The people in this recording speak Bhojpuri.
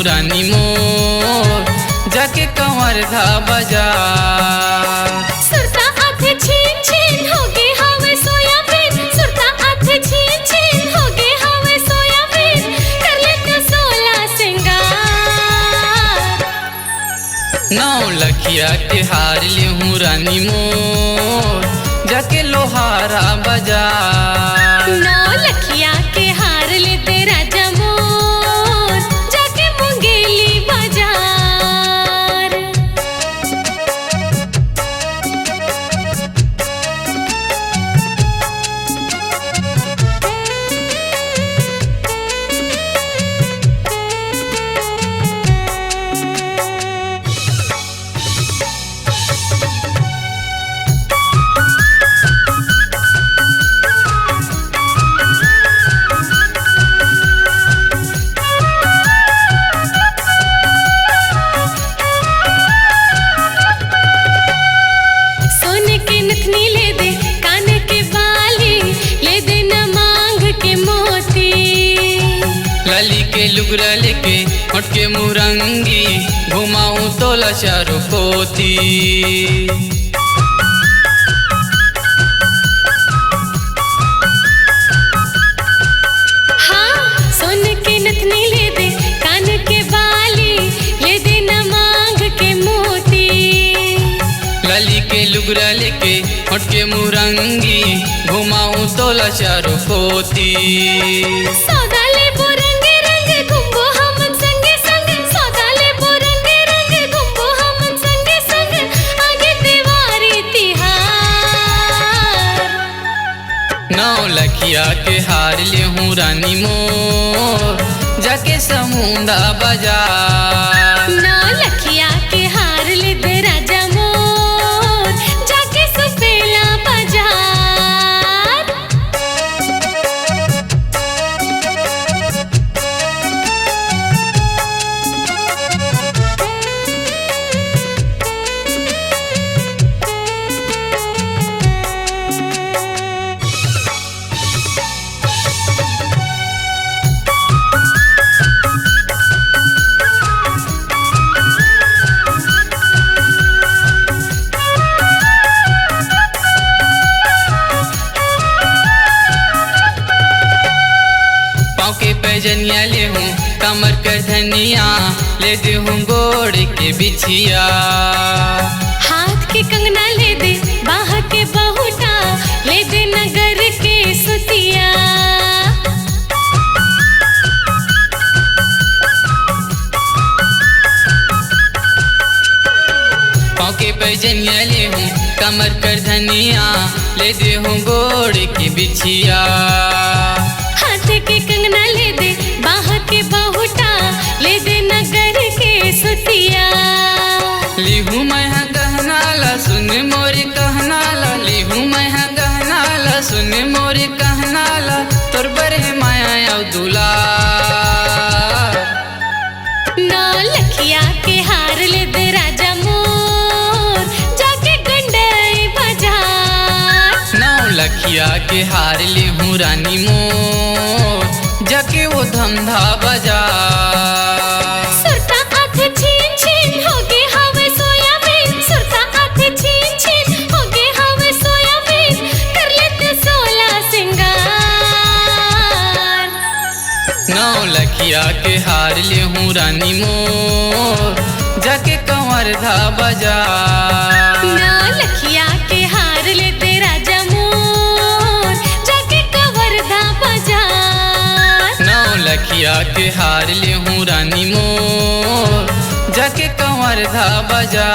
हूँ रानी मोर जाके कंवर धा बजा। सुरता आथे छीन छीन होगे हवे सोयाबीन, सुरता आथे छीन छीन होगे हवे सोयाबीन, कर लेते 16 सिंगार। 9 लखिया के हार ले हूँ रानी मोर जाके लोहारा बजा। 9 लखिया के हार लेते राजा मोर जाके मुंगेली बाजार। सोने के नथनी ले दे, कान के बाली ले दे, न मांग के मोती। लली के लुगरा लेके होठ के मुरंगी घुमाऊं तो लचारो पोती। हाँ सोने के नथनी ले दे, कान के बाली ले दे, न मांग के मोती। लली के लुगरा लेके होठ के मुरंगी घुमाऊं तो लचारो पोती। सौदा ले रंगे रंगे घुम्बो हम संगे संग, सौदा ले रंगे रंगे घुम्बो हम संगे संग, आगे देवारी तिहार। 9 लखिया के हार ले हूँ रानी मोर जाके समुंदा बजा। 9 लखिया के हार ले दे राजा मोर जाके सुपेला बाजार। पाँव के पैजनिया ले हूँ कमर कर धनिया ले दे हूँ गोड़ के बिछिया। हाथ के कंगना ले दे, बाह के बहुटा ले दे, नगर के सुतिया। पाँव के पैजनिया ले हूँ कमर कर धनिया ले दे हूँ गोड़ के बिछिया। हाथ के कंगना ले दे, बाह के बहुटा ले दे, नगर के सुतिया। ली हूँ मैं हाँ गहना ला सुन मोरी कहना ला, ली हूँ मैं हाँ गहना ला सुन मोरी कहना ला, तोर बरे माया दुला। 9 लखिया के हार ले दे राजा मोर जाके गंडई बाजार। 9 लखिया के हार ले हूँ रानी मोर जाके वो धमधा बजा। सुरता आथे छीन छीन होगे हवे सोयाबीन, सुरता आथे छीन छीन होगे हवे सोयाबीन, कर लेते 16 सिंगार। 9 लखिया के हार ले हूँ रानी मोर जाके कंवर धा बजा। 9 लखिया के हार ले दे राजा मोर जाके कंवर धा बाजार। 9 लखिया के हार ले हूँ रानी मोर जाके कंवर धा बजा।